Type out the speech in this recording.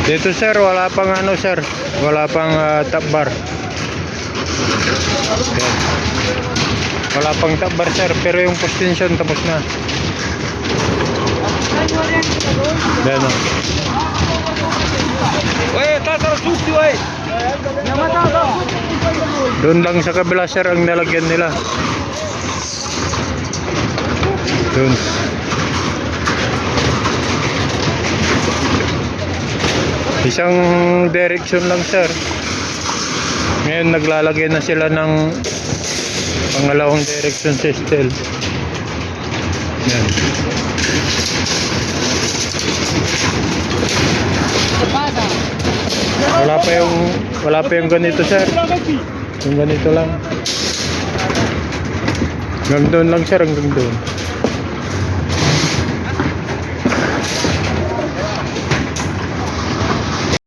Dito sir, wala pang ano sir, wala pang top bar. Yan. Wala pang top bar sir, pero yung suspension tapos na. Yan o. Doon lang sa kabila sir ang nalagyan nila. Doon. Isang direction lang sir. Ngayon naglalagay na sila ng pangalawang direction system. Yan. Wala pa yung ganito sir. Yung ganito lang. Hanggang doon lang sir, hanggang doon.